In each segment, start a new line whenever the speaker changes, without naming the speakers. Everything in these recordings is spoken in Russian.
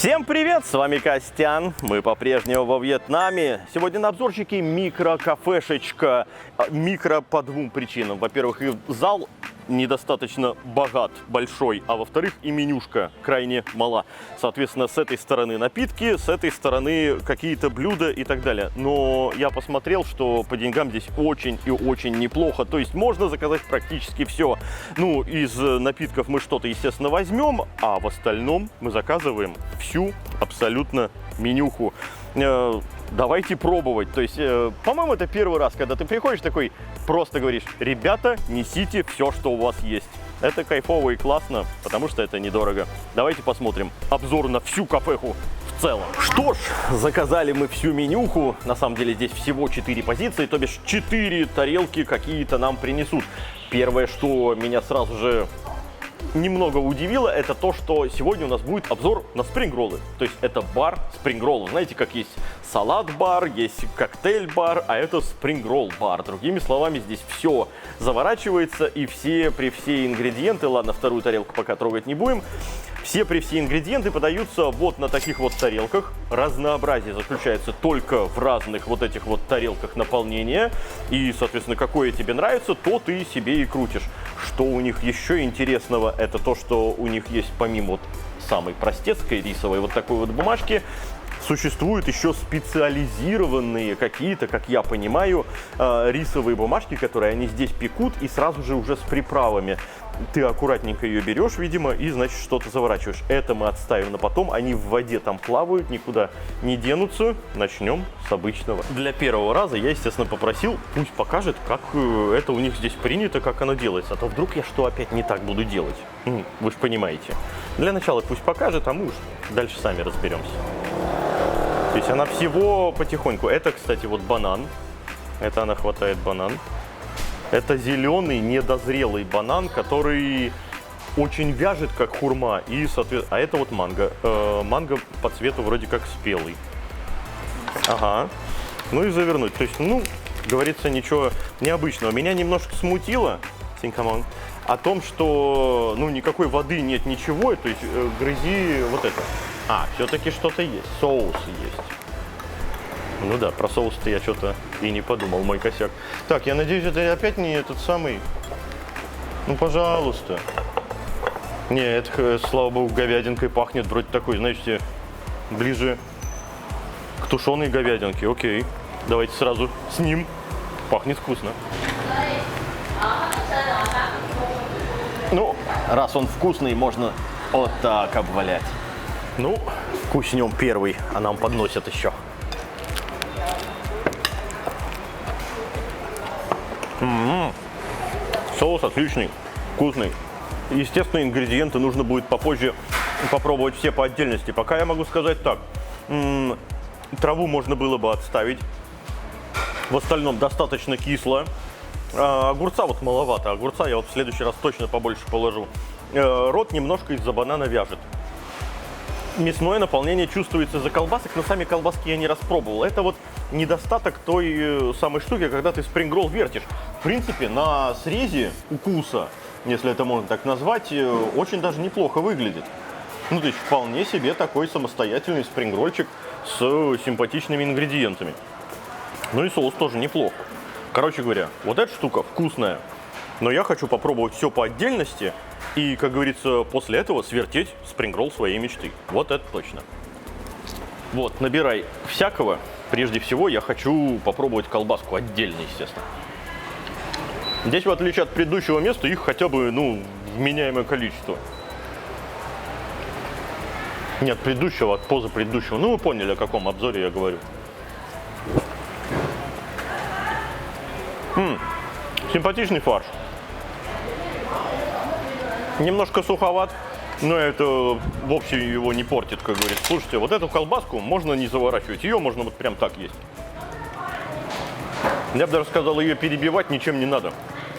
Всем привет, с вами Костян, мы по-прежнему во Вьетнаме. Сегодня на обзорчике микро-кафешечка, микро по двум причинам. Во-первых, и зал недостаточно богат, большой, а во-вторых, и менюшка крайне мала. Соответственно, с этой стороны напитки, с этой стороны какие-то блюда и так далее. Но я посмотрел, что по деньгам здесь очень и очень неплохо. То есть можно заказать практически все. Ну, из напитков мы что-то, естественно, возьмем, а в остальном мы заказываем всю абсолютно менюху. Давайте пробовать. То есть, по-моему, это первый раз, когда ты приходишь такой, просто говоришь: ребята, несите все, что у вас есть. Это кайфово и классно, потому что это недорого. Давайте посмотрим обзор на всю кафеху в целом. Что ж, заказали мы всю менюху. На самом деле здесь всего 4 позиции, то бишь 4 тарелки какие-то нам принесут. Первое, что меня сразу же немного удивило, это то, что сегодня у нас будет обзор на спрингроллы. То есть это бар спрингроллов. Знаете, как есть салат-бар, есть коктейль-бар, а это спрингролл-бар. Другими словами, здесь все заворачивается и все ингредиенты, ладно, вторую тарелку пока трогать не будем, все ингредиенты подаются вот на таких вот тарелках. Разнообразие заключается только в разных вот этих вот тарелках наполнения. И, соответственно, какое тебе нравится, то ты себе и крутишь. Что у них еще интересного, это то, что у них есть помимо вот самой простецкой рисовой вот такой вот бумажки, существуют еще специализированные какие-то, как я понимаю, рисовые бумажки, которые они здесь пекут и сразу же уже с приправами. Ты аккуратненько ее берешь, видимо, и, значит, что-то заворачиваешь. Это мы отставим на потом. Они в воде там плавают, никуда не денутся. Начнем с обычного. Для первого раза я, естественно, попросил, пусть покажет, как это у них здесь принято, как оно делается. А то вдруг я что опять не так буду делать. Вы же понимаете. Для начала пусть покажет, а мы уж дальше сами разберемся. То есть она всего потихоньку. Это, кстати, вот банан. Это она хватает банан. Это зеленый недозрелый банан, который очень вяжет, как хурма. И, соответственно, а это вот манго. Манго по цвету вроде как спелый. Ага. Ну и завернуть. То есть, ну, говорится, ничего необычного. Меня немножко смутило о том, что, ну, никакой воды нет, ничего. То есть, грызи вот это. А, все-таки что-то есть. Соус есть. Ну да, про соус-то я что-то и не подумал, мой косяк. Так, я надеюсь, это опять не этот самый. Ну, пожалуйста. Не, это, слава богу, говядинкой пахнет. Вроде такой, знаете, ближе к тушеной говядинке. Окей, давайте сразу с ним. Пахнет вкусно. Ну, раз он вкусный, можно вот так обвалять. Ну, вкуснем первый, а нам подносят еще. Соус отличный, вкусный. Естественно, ингредиенты нужно будет попозже попробовать все по отдельности. Пока я могу сказать так. Траву можно было бы отставить. В остальном достаточно кисло. Огурца вот маловато. Огурца я вот в следующий раз точно побольше положу. Рот немножко из-за банана вяжет. Мясное наполнение чувствуется из-за колбасок, но сами колбаски я не распробовал. Это вот недостаток той самой штуки, когда ты спрингролл вертишь. В принципе, на срезе укуса, если это можно так назвать, очень даже неплохо выглядит. Ну, то есть вполне себе такой самостоятельный спрингрольчик с симпатичными ингредиентами. Ну и соус тоже неплохо. Короче говоря, вот эта штука вкусная, но я хочу попробовать все по отдельности. И, как говорится, после этого свертеть спрингролл своей мечты. Вот это точно. Вот, набирай всякого. Прежде всего, я хочу попробовать колбаску отдельно, естественно. Здесь, в отличие от предыдущего места, их хотя бы, ну, вменяемое количество. Нет, предыдущего, от позапредыдущего. Ну, вы поняли, о каком обзоре я говорю. Симпатичный фарш. Немножко суховат, но это вовсе его не портит, как говорится. Слушайте, вот эту колбаску можно не заворачивать, ее можно вот прям так есть. Я бы даже сказал, ее перебивать ничем не надо.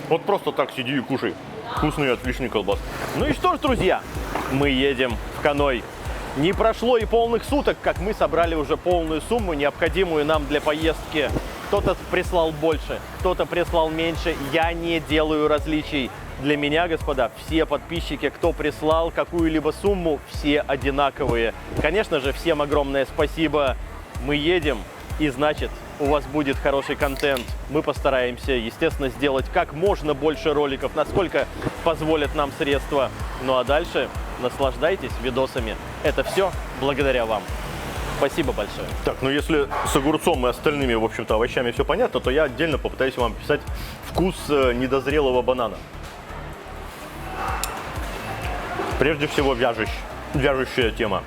Вот просто так сиди и кушай. Вкусный и отличный колбас. Ну и что ж, друзья, мы едем в Ханой. Не прошло и полных суток, как мы собрали уже полную сумму, необходимую нам для поездки. Кто-то прислал больше, кто-то прислал меньше. Я не делаю различий. Для меня, господа, все подписчики, кто прислал какую-либо сумму, все одинаковые. Конечно же, всем огромное спасибо. Мы едем, и значит, у вас будет хороший контент. Мы постараемся, естественно, сделать как можно больше роликов, насколько позволят нам средства. Ну а дальше наслаждайтесь видосами. Это все благодаря вам. Спасибо большое. Так, ну если с огурцом и остальными, в общем-то, овощами все понятно, то я отдельно попытаюсь вам описать вкус недозрелого банана. Прежде всего, вяжущая тема.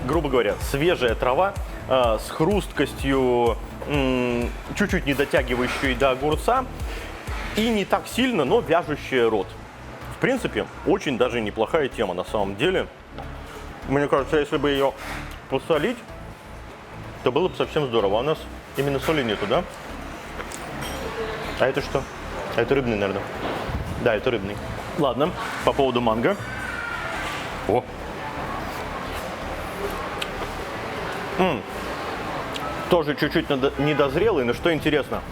Грубо говоря, свежая трава с хрусткостью, чуть-чуть не дотягивающей до огурца, и не так сильно, но вяжущая рот. В принципе, очень даже неплохая тема на самом деле. Мне кажется, если бы ее посолить, то было бы совсем здорово. А у нас именно соли нету, да? А это что? А это рыбный, наверное. Да, это рыбный. Ладно, по поводу манго. О! Тоже чуть-чуть недозрелый, но что интересно,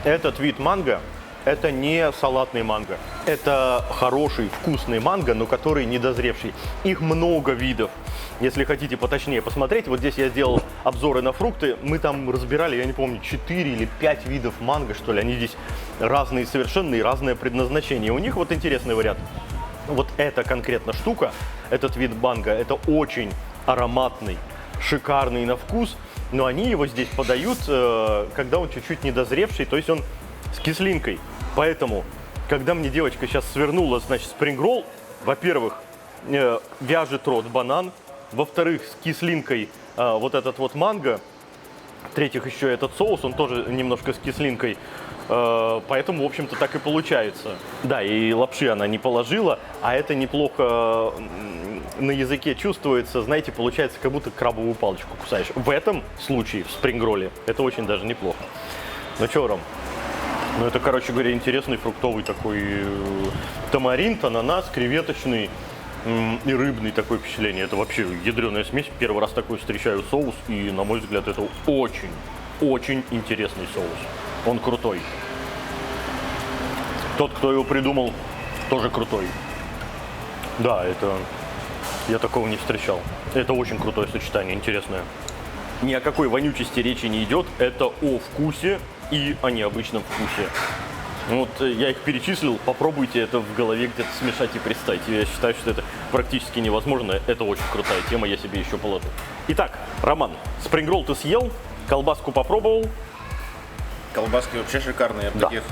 этот вид манго – это не салатный манго. Это хороший, вкусный манго, но который недозревший. Их много видов. Если хотите поточнее посмотреть, вот здесь я сделал обзоры на фрукты. Мы там разбирали, я не помню, 4 или 5 видов манго, что ли. Они здесь разные совершенно и разное предназначение. У них вот интересный вариант. Вот эта конкретно штука, этот вид манго, это очень ароматный, шикарный на вкус. Но они его здесь подают, когда он чуть-чуть недозревший, то есть он с кислинкой. Поэтому, когда мне девочка сейчас свернула, значит, спрингролл, во-первых, вяжет рот банан, во-вторых, с кислинкой вот этот вот манго, в-третьих, еще этот соус, он тоже немножко с кислинкой, поэтому, в общем-то, так и получается. Да, и лапши она не положила, а это неплохо на языке чувствуется, знаете, получается, как будто крабовую палочку кусаешь. В этом случае, в спрингролле, это очень даже неплохо. Ну что, Ром? Ну это, короче говоря, интересный фруктовый такой тамаринт, ананас, креветочный и рыбный такое впечатление. Это вообще ядреная смесь. Первый раз такой встречаю соус, и, на мой взгляд, это очень интересный соус. Он крутой. Тот, кто его придумал, тоже крутой. Да, это... Я такого не встречал. Это очень крутое сочетание, интересное. Ни о какой вонючести речи не идет. Это о вкусе и о необычном вкусе. Вот я их перечислил. Попробуйте это в голове где-то смешать и представить. Я считаю, что это практически невозможно. Это очень крутая тема, я себе еще положу. Итак, Роман, спрингролл ты съел, колбаску попробовал.
Колбаски вообще шикарные, я таких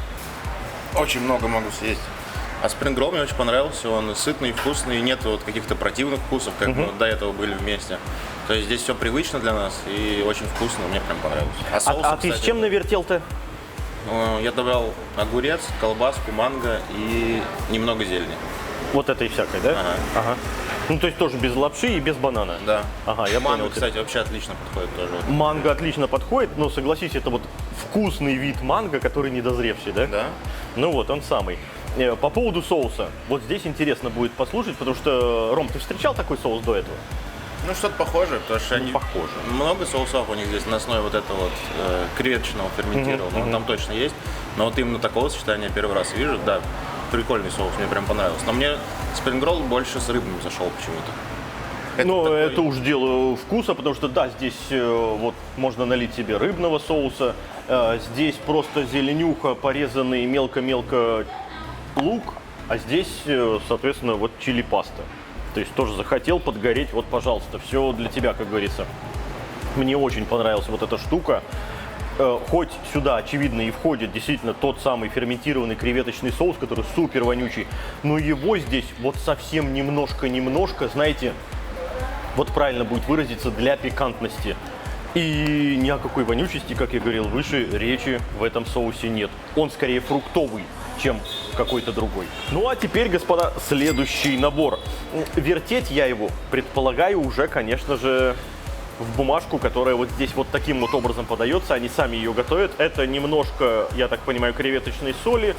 очень много могу съесть. А спрингролл мне очень понравился, он сытный, вкусный, нет вот каких-то противных вкусов, как мы вот до этого были вместе. То есть здесь все привычно для нас и очень вкусно, мне прям понравилось.
А ты с чем навертел-то?
Я добавил огурец, колбаску, манго и немного зелени.
Вот этой всякой, да? Ага. Ну, то есть тоже без лапши и без банана?
Да.
Ага, я
манго,
понял.
кстати, вообще отлично подходит тоже.
Манго отлично подходит, но согласись, это вот вкусный вид манго, который недозревший, да?
Да.
Ну вот, он самый. По поводу соуса, вот здесь интересно будет послушать, потому что, Ром, ты встречал такой соус до этого?
Ну, что-то похожее, потому что они...
Похоже.
Много соусов у них здесь на основе вот этого вот креветочного ферментированного, он там точно есть. Но вот именно такого сочетания первый раз вижу, да, прикольный соус, мне прям понравился. Но мне спрингролл больше с рыбным зашел почему-то.
Ну,
такой...
это уж дело вкуса, потому что, да, здесь вот можно налить себе рыбного соуса, здесь просто зеленюха, порезанный мелко-мелко лук, а здесь, соответственно, вот чили-паста. То есть тоже захотел подгореть, вот, пожалуйста, все для тебя, как говорится. Мне очень понравилась вот эта штука. Хоть сюда, очевидно, и входит действительно тот самый ферментированный креветочный соус, который супер вонючий, но его здесь вот совсем немножко, знаете, вот правильно будет выразиться, для пикантности. И ни о какой вонючести, как я говорил выше, речи в этом соусе нет. Он скорее фруктовый, чем какой-то другой. Ну а теперь, господа, следующий набор. Вертеть я его предполагаю уже, конечно же, в бумажку, которая вот здесь вот таким вот образом подается. Они сами ее готовят. Это немножко, я так понимаю, креветочной соли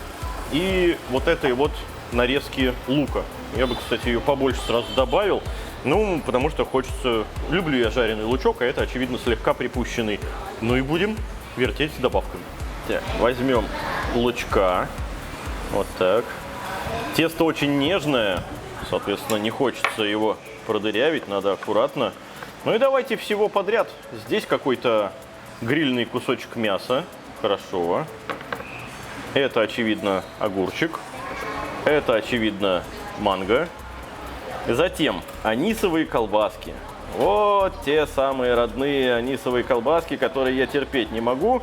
и вот этой вот нарезки лука. Я бы, кстати, ее побольше сразу добавил. Ну, потому что хочется... Люблю я жареный лучок, а это, очевидно, слегка припущенный. Ну и будем вертеть с добавками. Так, возьмем лучка. Вот так. Тесто очень нежное, соответственно, не хочется его продырявить, надо аккуратно. Ну и давайте всего подряд. Здесь какой-то грильный кусочек мяса. Хорошо. Это, очевидно, огурчик. Это, очевидно, манго. Затем анисовые колбаски. Вот те самые родные анисовые колбаски, которые я терпеть не могу.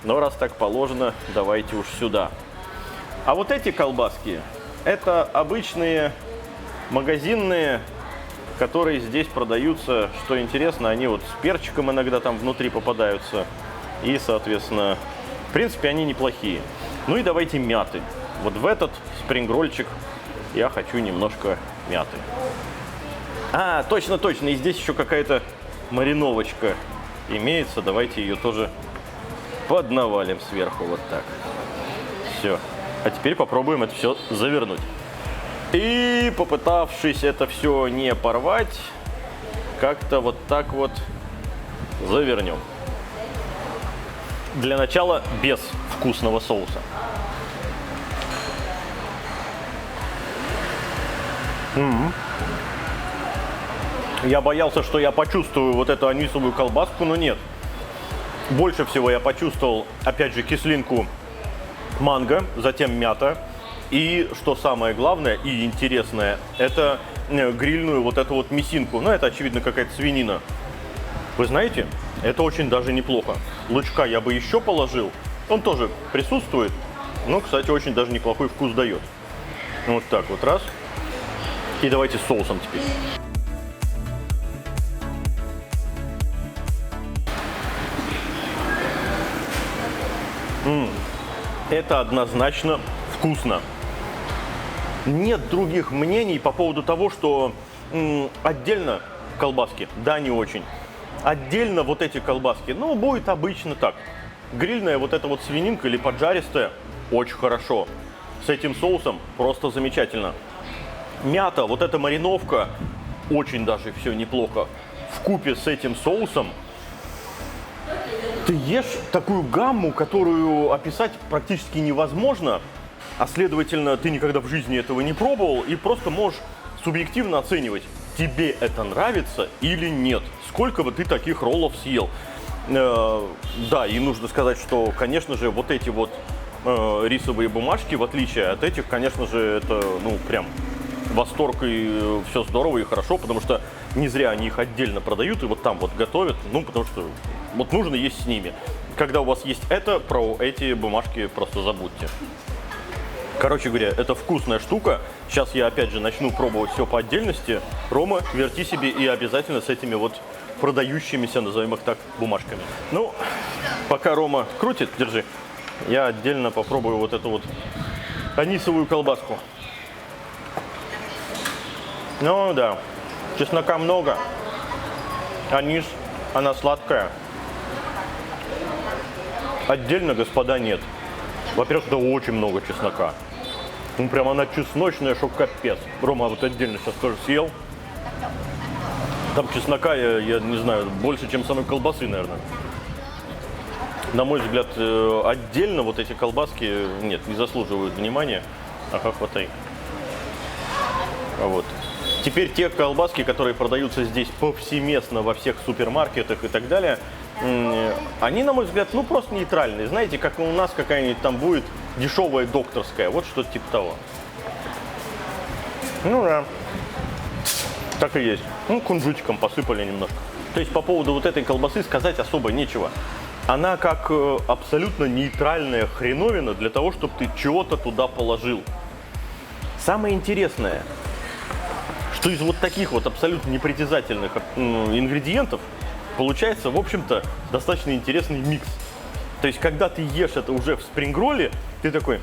Но раз так положено, давайте уж сюда. А вот эти колбаски, это обычные магазинные, которые здесь продаются. Что интересно, они вот с перчиком иногда там внутри попадаются. И, соответственно, в принципе, они неплохие. Ну и давайте мяты. Вот в этот спрингрольчик я хочу немножко мяты. А, точно, точно. И здесь еще какая-то мариновочка имеется. Давайте ее тоже поднавалим сверху вот так. Все. А теперь попробуем это все завернуть. И попытавшись это все не порвать, как-то вот так вот завернем. Для начала без вкусного соуса. Я боялся, что я почувствую вот эту анисовую колбаску, но нет. Больше всего я почувствовал, опять же, кислинку манго, затем мята. И, что самое главное и интересное, это грильную вот эту вот мясинку. Ну, это, очевидно, какая-то свинина. Вы знаете, это очень даже неплохо. Лучка я бы еще положил. Он тоже присутствует, но, кстати, очень даже неплохой вкус дает. Вот так вот раз. И давайте с соусом теперь. Это однозначно вкусно. Нет других мнений по поводу того, что отдельно колбаски, да, не очень. Отдельно вот эти колбаски, ну, будет обычно так. Грильная вот эта вот свининка или поджаристая, очень хорошо. С этим соусом просто замечательно. Мята, вот эта мариновка, очень даже все неплохо. Вкупе с этим соусом ты ешь такую гамму, которую описать практически невозможно, а следовательно, ты никогда в жизни этого не пробовал и просто можешь субъективно оценивать, тебе это нравится или нет, сколько бы ты таких роллов съел. Да, и нужно сказать, что, конечно же, вот эти вот рисовые бумажки, в отличие от этих, конечно же, это, ну, прям восторг, и все здорово и хорошо, потому что не зря они их отдельно продают и вот там вот готовят, ну, потому что вот нужно есть с ними. Когда у вас есть это, про эти бумажки просто забудьте. Короче говоря, это вкусная штука. Сейчас я опять же начну пробовать все по отдельности. Рома, верти себе и обязательно с этими вот продающимися, назовем их так, бумажками. Ну, пока Рома крутит, держи, я отдельно попробую вот эту вот анисовую колбаску. Ну да, чеснока много, анис, она сладкая. Отдельно, господа, нет. Во-первых, это очень много чеснока. Ну, прям она чесночная, что капец. Рома вот отдельно сейчас тоже съел. Там чеснока, я не знаю, больше, чем самой колбасы, наверное. На мой взгляд, отдельно вот эти колбаски, нет, не заслуживают внимания. Ага, хватай. Вот. Теперь те колбаски, которые продаются здесь повсеместно во всех супермаркетах и так далее, они, на мой взгляд, ну просто нейтральные. Знаете, как у нас какая-нибудь там будет дешевая докторская, вот что-то типа того. Ну да, так и есть. Ну, кунжутиком посыпали немножко. То есть по поводу вот этой колбасы сказать особо нечего. Она как абсолютно нейтральная хреновина для того, чтобы ты чего-то туда положил. Самое интересное, что из вот таких вот абсолютно непритязательных ингредиентов получается, в общем-то, достаточно интересный микс. То есть, когда ты ешь это уже в спрингролле, ты такой,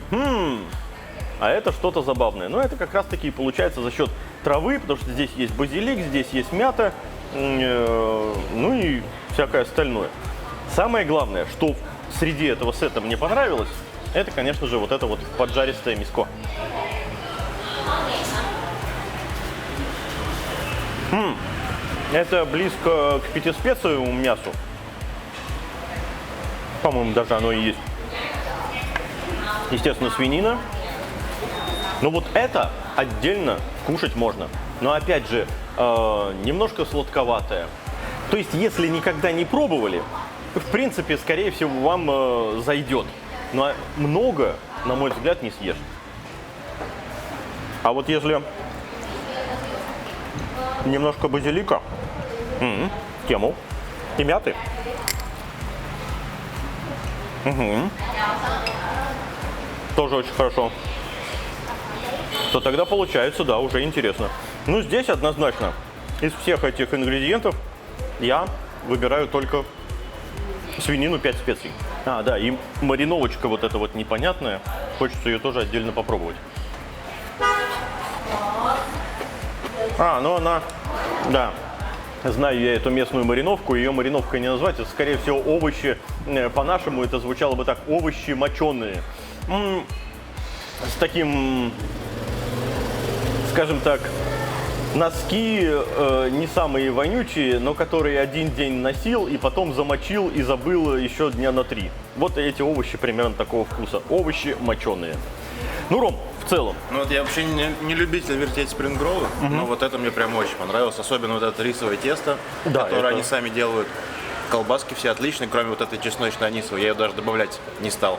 а это что-то забавное. Но это как раз-таки и получается за счет травы, потому что здесь есть базилик, здесь есть мята, ну и всякое остальное. Самое главное, что среди этого сета мне понравилось, это, конечно же, вот это вот поджаристое мяско. Это близко к пятиспециевому мясу. По-моему, даже оно и есть. Естественно, свинина. Ну вот это отдельно кушать можно. Но опять же, немножко сладковатое. То есть, если никогда не пробовали, в принципе, скорее всего, вам зайдет. Но много, на мой взгляд, не съешь. А вот если немножко базилика, тему, и мяты, тоже очень хорошо, то тогда получается, да, уже интересно. Ну, здесь однозначно из всех этих ингредиентов я выбираю только свинину 5 специй. А, да, и мариновочка вот эта вот непонятная, хочется ее тоже отдельно попробовать. Ну она, да, знаю я эту местную мариновку, ее мариновкой не назвать, это скорее всего овощи, по-нашему это звучало бы так, овощи моченые. С таким, скажем так, носки не самые вонючие, но которые один день носил и потом замочил и забыл еще дня на 3. Вот эти овощи примерно такого вкуса, овощи моченые. Ну, Ром, в целом.
Ну вот я вообще не любитель вертеть спрингроллы, но вот это мне прям очень понравилось, особенно вот это рисовое тесто,
Да,
которое
это-
они сами делают. Колбаски все отличные, кроме вот этой чесночно-анисовой, я ее даже добавлять не стал.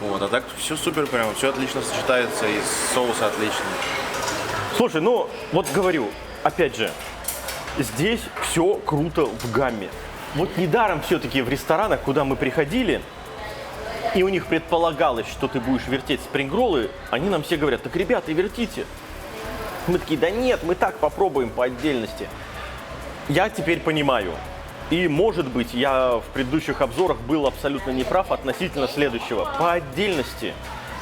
Вот, а так все супер, прям все отлично сочетается, и соус отличный.
Слушай, ну вот говорю, опять же, здесь все круто в гамме. Вот недаром все-таки в ресторанах, куда мы приходили, и у них предполагалось, что ты будешь вертеть спрингроллы, они нам все говорят: так, ребята, вертите. Мы такие: да нет, мы так попробуем по отдельности. Я теперь понимаю. И, может быть, я в предыдущих обзорах был абсолютно неправ относительно следующего. По отдельности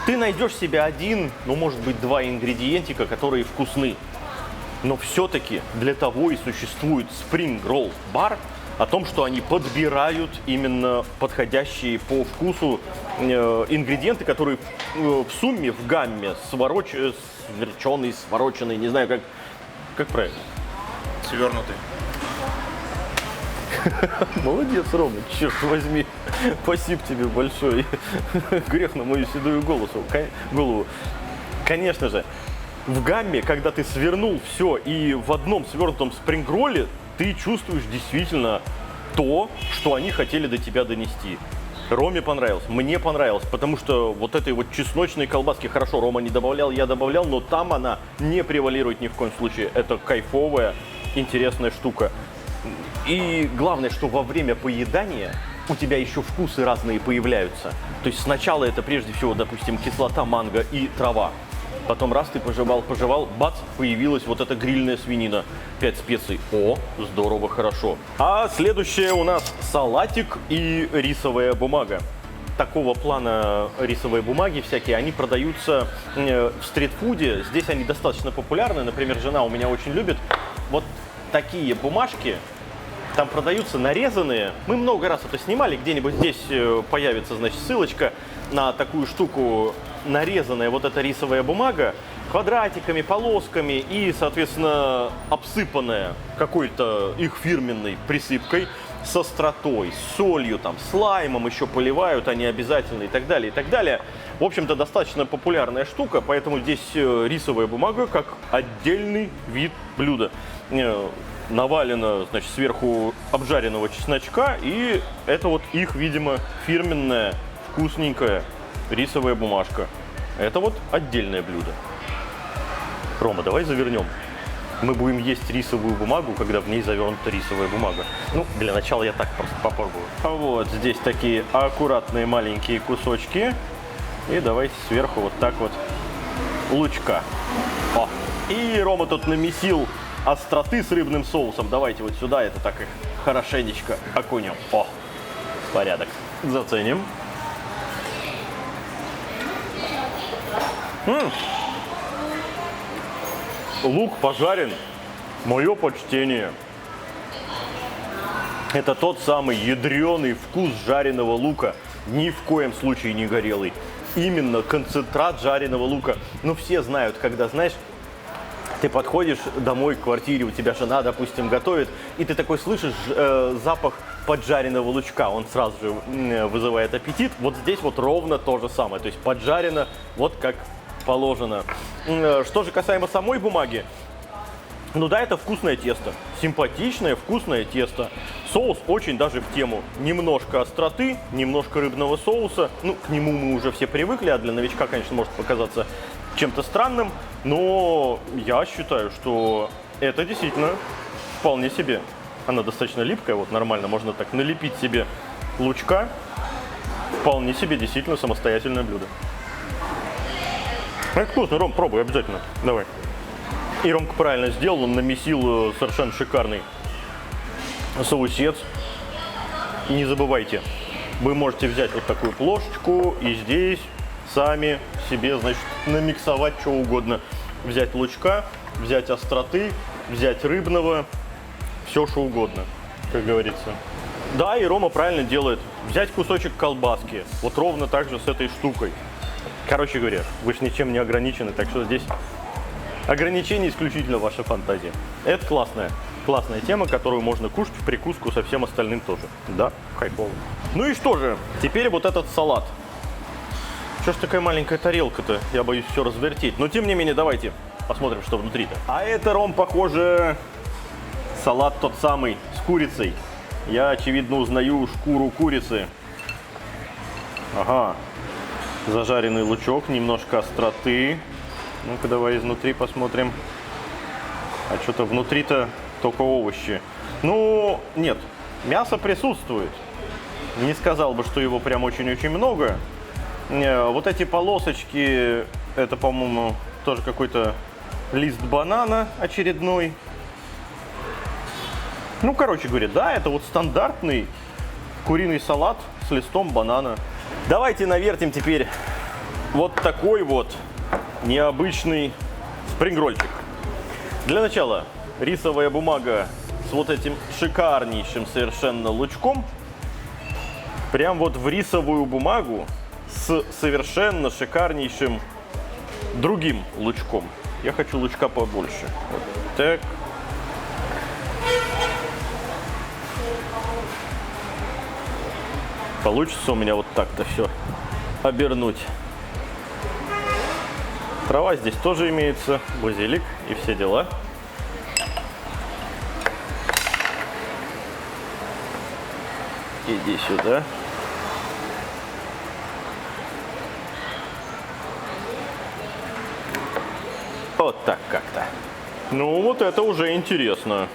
ты найдешь себе один, ну, может быть, 2 ингредиентика, которые вкусны. Но все-таки для того и существует Spring Roll Bar, о том, что они подбирают именно подходящие по вкусу ингредиенты, которые в сумме, в гамме, сверченый, свороченный, не знаю, как правильно.
Свернутый.
Молодец, Рома, черт возьми. Спасибо тебе большое. Грех на мою седую голову. Конечно же, в гамме, когда ты свернул все и в одном свернутом спрингролле, ты чувствуешь действительно то, что они хотели до тебя донести. Роме понравилось, мне понравилось, потому что вот этой вот чесночной колбаски, хорошо, Рома не добавлял, я добавлял, но там она не превалирует ни в коем случае. Это кайфовая, интересная штука. И главное, что во время поедания у тебя еще вкусы разные появляются. То есть сначала это прежде всего, допустим, кислота манго и трава. Потом раз ты пожевал, бац, появилась вот эта грильная свинина. 5 специй. О, здорово, хорошо. А следующее у нас салатик и рисовая бумага. Такого плана рисовые бумаги всякие, они продаются в стритфуде. Здесь они достаточно популярны. Например, жена у меня очень любит вот такие бумажки. Там продаются нарезанные. Мы много раз это снимали. Где-нибудь здесь появится, значит, ссылочка на такую штуку. Нарезанная вот эта рисовая бумага квадратиками, полосками и, соответственно, обсыпанная какой-то их фирменной присыпкой с остротой, с солью, там, с лаймом еще поливают они обязательно и так далее, и так далее. В общем-то, достаточно популярная штука, поэтому здесь рисовая бумага как отдельный вид блюда. Навалено, значит, сверху обжаренного чесночка, и это вот их, видимо, фирменная, вкусненькая рисовая бумажка. Это вот отдельное блюдо. Рома, давай завернем. Мы будем есть рисовую бумагу, когда в ней завернута рисовая бумага. Ну, для начала я так просто попробую. А вот здесь такие аккуратные маленькие кусочки. И давайте сверху вот так вот лучка. О! И Рома тут намесил остроты с рыбным соусом. Давайте вот сюда это так их хорошенечко окунем. О! Порядок. Заценим. Лук пожарен. Мое почтение. Это тот самый ядреный вкус жареного лука. Ни в коем случае не горелый. Именно концентрат жареного лука. Ну, все знают, когда, знаешь, ты подходишь домой к квартире, у тебя жена, допустим, готовит, и ты такой слышишь запах поджаренного лучка, он сразу же вызывает аппетит. Вот здесь вот ровно то же самое, то есть поджарено вот как положено. Что же касаемо самой бумаги, ну да, это вкусное тесто, симпатичное вкусное тесто. Соус очень даже в тему. Немножко остроты, немножко рыбного соуса. Ну, к нему мы уже все привыкли, а для новичка, конечно, может показаться чем-то странным. Но я считаю, что это действительно вполне себе. Она достаточно липкая, вот нормально, можно так налепить себе лучка. Вполне себе действительно самостоятельное блюдо. Это вкусно, Ром, пробуй обязательно. Давай. И Ромка правильно сделал, он намесил совершенно шикарный соусец. И не забывайте, вы можете взять вот такую плошечку и здесь сами себе, значит, намиксовать что угодно. Взять лучка, взять остроты, взять рыбного, все что угодно, как говорится. Да, и Рома правильно делает. Взять кусочек колбаски, вот ровно так же с этой штукой. Короче говоря, вы же ничем не ограничены, так что здесь ограничение исключительно ваша фантазия. Это классная тема, которую можно кушать в прикуску со всем остальным тоже. Да, хайпово. Ну и что же, теперь вот этот салат. Что ж такая маленькая тарелка-то? Я боюсь все развертеть. Но тем не менее, давайте посмотрим, что внутри-то. А это, Ром, похоже, салат тот самый с курицей. Я, очевидно, узнаю шкуру курицы. Ага. Зажаренный лучок, немножко остроты. Ну-ка, давай изнутри посмотрим. А что-то внутри-то только овощи. Ну, нет, мясо присутствует. Не сказал бы, что его прям очень-очень много. Вот эти полосочки, это, по-моему, тоже какой-то лист банана очередной. Ну, короче говоря, да, это вот стандартный куриный салат с листом банана. Давайте навертим теперь вот такой вот необычный спрингрольчик. Для начала рисовая бумага с вот этим шикарнейшим совершенно лучком. Прям вот в рисовую бумагу с совершенно шикарнейшим другим лучком. Я хочу лучка побольше. Вот так. Получится у меня вот так-то все обернуть. Трава здесь тоже имеется, базилик и все дела. Иди сюда. Вот так как-то. Ну, вот это уже интересно.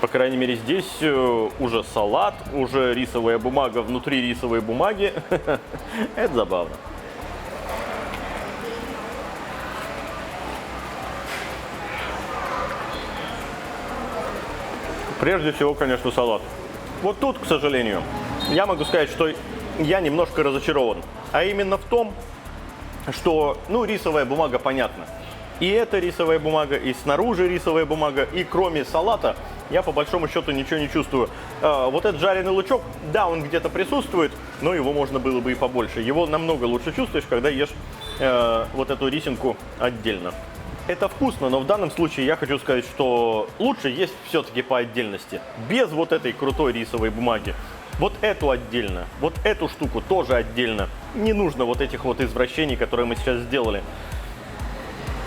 По крайней мере, здесь уже салат, уже рисовая бумага внутри рисовой бумаги. Это забавно. Прежде всего, конечно, салат. Вот тут, к сожалению, я могу сказать, что я немножко разочарован. А именно в том, что, ну, рисовая бумага, понятно. И это рисовая бумага, и снаружи рисовая бумага, и кроме салата я по большому счету ничего не чувствую. Вот этот жареный лучок, да, он где-то присутствует, но его можно было бы и побольше. Его намного лучше чувствуешь, когда ешь вот эту рисинку отдельно. Это вкусно, но в данном случае я хочу сказать, что лучше есть все-таки по отдельности. Без вот этой крутой рисовой бумаги. Вот эту отдельно, вот эту штуку тоже отдельно. Не нужно вот этих вот извращений, которые мы сейчас сделали.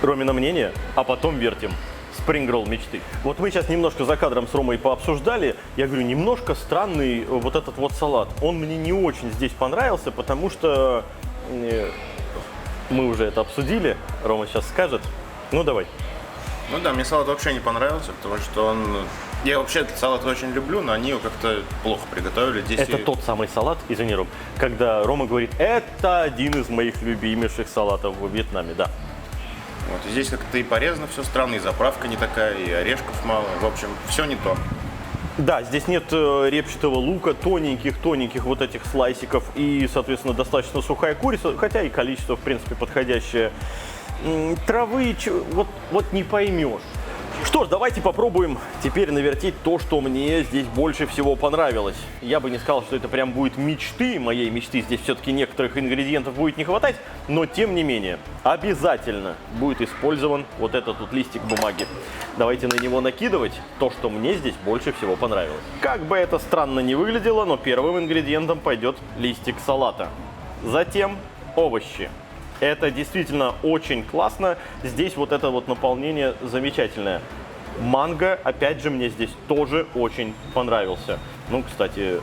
Ромина мнение, а потом вертим. Спрингролл мечты. Вот мы сейчас немножко за кадром с Ромой пообсуждали. Я говорю, немножко странный вот этот вот салат. Он мне не очень здесь понравился, потому что мы уже это обсудили. Рома сейчас скажет. Ну, давай.
Ну да, мне салат вообще не понравился, потому что он... Я вообще этот салат очень люблю, но они его как-то плохо приготовили. Здесь
это тот самый салат, извини, Ром, когда Рома говорит, это один из моих любимейших салатов во Вьетнаме, да.
Вот, и здесь как-то и порезано все странно, и заправка не такая, и орешков мало. В общем, все не то.
Да, здесь нет репчатого лука, тоненьких вот этих слайсиков и, соответственно, достаточно сухая курица, хотя и количество, в принципе, подходящее. Травы, вот не поймешь, Что ж, давайте попробуем теперь навертеть то, что мне здесь больше всего понравилось. Я бы не сказал, что это прям будет моей мечты. Здесь все-таки некоторых ингредиентов будет не хватать, но тем не менее, обязательно будет использован вот этот вот листик бумаги. Давайте на него накидывать то, что мне здесь больше всего понравилось. Как бы это странно ни выглядело, но первым ингредиентом пойдет листик салата. Затем овощи. Это действительно очень классно. Здесь вот это вот наполнение замечательное. Манго, опять же, мне здесь тоже очень понравился. Ну, кстати,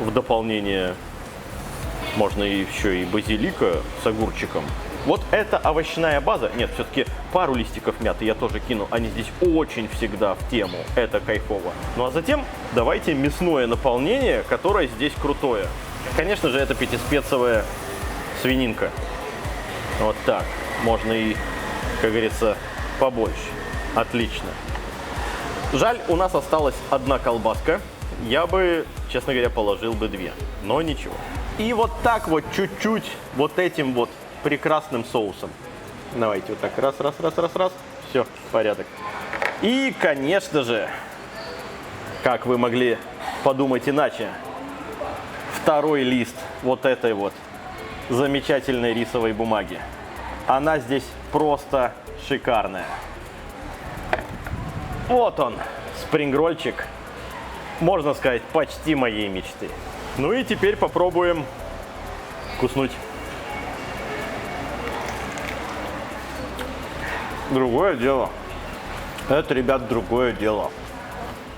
в дополнение можно еще и базилика с огурчиком. Вот эта овощная база. Нет, все-таки пару листиков мяты я тоже кину. Они здесь очень всегда в тему. Это кайфово. Ну а затем давайте мясное наполнение, которое здесь крутое. Конечно же, это пятиспецовая свининка. Вот так. Можно и, как говорится, побольше. Отлично. Жаль, у нас осталась одна колбаска. Я бы, честно говоря, положил бы две. Но ничего. И вот так вот чуть-чуть вот этим вот прекрасным соусом. Давайте вот так. Раз. Все, порядок. И, конечно же, как вы могли подумать иначе, второй лист вот этой вот замечательной рисовой бумаги. Она здесь просто шикарная. Вот он, спрингрольчик, можно сказать, почти моей мечты. Ну и теперь попробуем вкуснуть. Другое дело. Это, ребят, другое дело.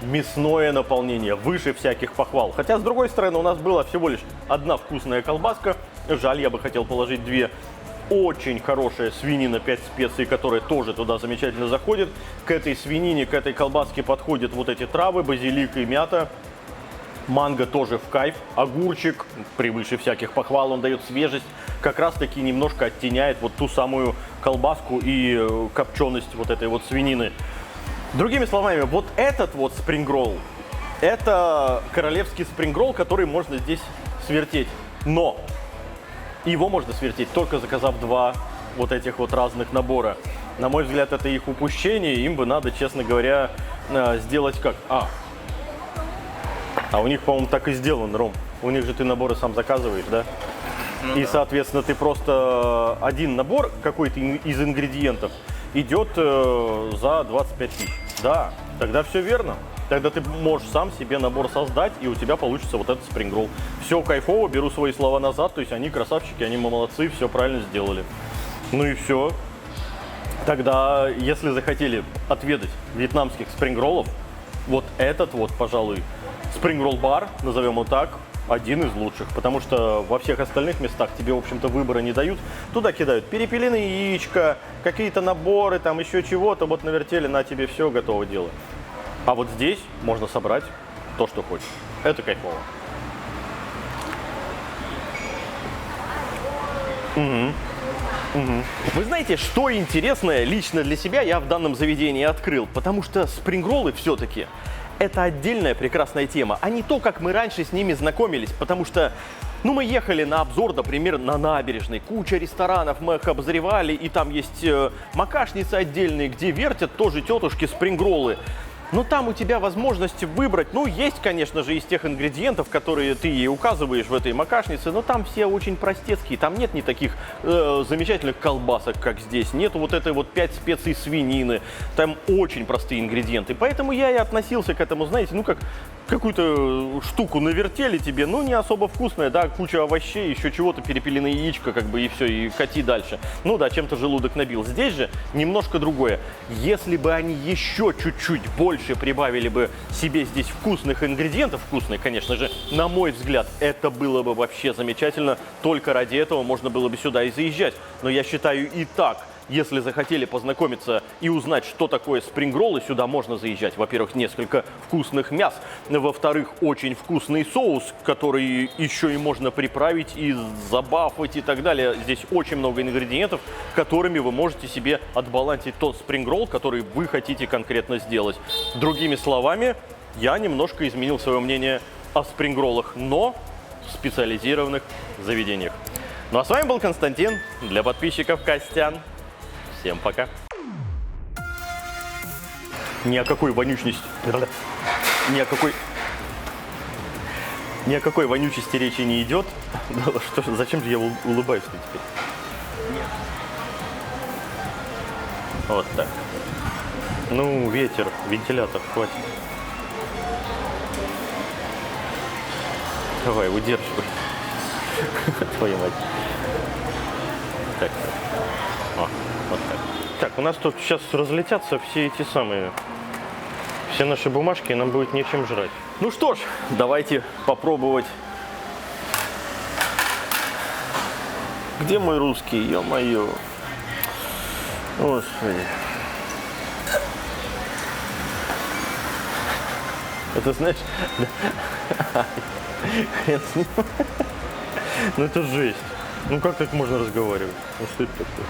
Мясное наполнение, выше всяких похвал. Хотя, с другой стороны, у нас была всего лишь одна вкусная колбаска. Жаль, я бы хотел положить две. Очень хорошая свинина, 5 специй, которые тоже туда замечательно заходят. К этой свинине, к этой колбаске подходят вот эти травы, базилик и мята. Манго тоже в кайф. Огурчик, превыше всяких похвал, он дает свежесть. Как раз таки немножко оттеняет вот ту самую колбаску и копченость вот этой вот свинины. Другими словами, вот этот вот спрингролл, это королевский спрингролл, который можно здесь свертеть. Но его можно свертеть, только заказав два вот этих вот разных набора. На мой взгляд, это их упущение. Им бы надо, честно говоря, сделать как? А у них, по-моему, так и сделано, Ром. У них же ты наборы сам заказываешь, да? Ну, и, соответственно, ты просто один набор какой-то из ингредиентов идет за 25 тысяч. Да, тогда все верно. Тогда ты можешь сам себе набор создать, и у тебя получится вот этот спрингролл. Все кайфово, беру свои слова назад, то есть они красавчики, они молодцы, все правильно сделали. Ну и все. Тогда, если захотели отведать вьетнамских спрингроллов, вот этот вот, пожалуй, спрингролл-бар, назовем его так, один из лучших, потому что во всех остальных местах тебе, в общем-то, выбора не дают. Туда кидают перепелиные яичко, какие-то наборы, там еще чего-то, вот навертели, на тебе все, готово дело. А вот здесь можно собрать то, что хочешь. Это кайфово. Вы знаете, что интересное лично для себя я в данном заведении открыл? Потому что спрингроллы все-таки это отдельная прекрасная тема, а не то, как мы раньше с ними знакомились. Потому что, мы ехали на обзор, например, на набережной, куча ресторанов мы их обозревали, и там есть макашницы отдельные, где вертят тоже тетушки спрингроллы. Но там у тебя возможность выбрать, есть, конечно же, из тех ингредиентов, которые ты ей указываешь в этой макашнице, но там все очень простецкие, там нет ни таких замечательных колбасок, как здесь, нету вот этой вот 5 специй свинины, там очень простые ингредиенты, поэтому я и относился к этому, знаете, как какую-то штуку навертели тебе, не особо вкусная, да, куча овощей, еще чего-то, перепелиное яичко, и все, и кати дальше. Да, чем-то желудок набил. Здесь же немножко другое. Если бы они еще чуть-чуть больше прибавили бы себе здесь вкусных ингредиентов, вкусных, конечно же, на мой взгляд, это было бы вообще замечательно. Только ради этого можно было бы сюда и заезжать. Но я считаю и так, если захотели познакомиться и узнать, что такое спрингроллы, сюда можно заезжать. Во-первых, несколько вкусных мяс. Во-вторых, очень вкусный соус, который еще и можно приправить и забафать и так далее. Здесь очень много ингредиентов, которыми вы можете себе отбалансить тот спрингролл, который вы хотите конкретно сделать. Другими словами, я немножко изменил свое мнение о спрингроллах, но в специализированных заведениях. Ну а с вами был Константин. Для подписчиков Костян. Всем пока! Ни о какой вонючности. Ни о какой вонючести речи не идет. Да, что, зачем же я улыбаюсь-то теперь? Нет. Вот так. Ну, ветер, вентилятор, хватит. Давай, удерживай. Твою мать. Так. О, вот так. Так, у нас тут сейчас разлетятся все эти самые... Все наши бумажки, и нам будет нечем жрать. Ну что ж, давайте попробовать. Где мой русский? Ё-моё. Господи. Это знаешь... Хрен с ним. Ну это жесть. Ну как так можно разговаривать? Ну что это такое?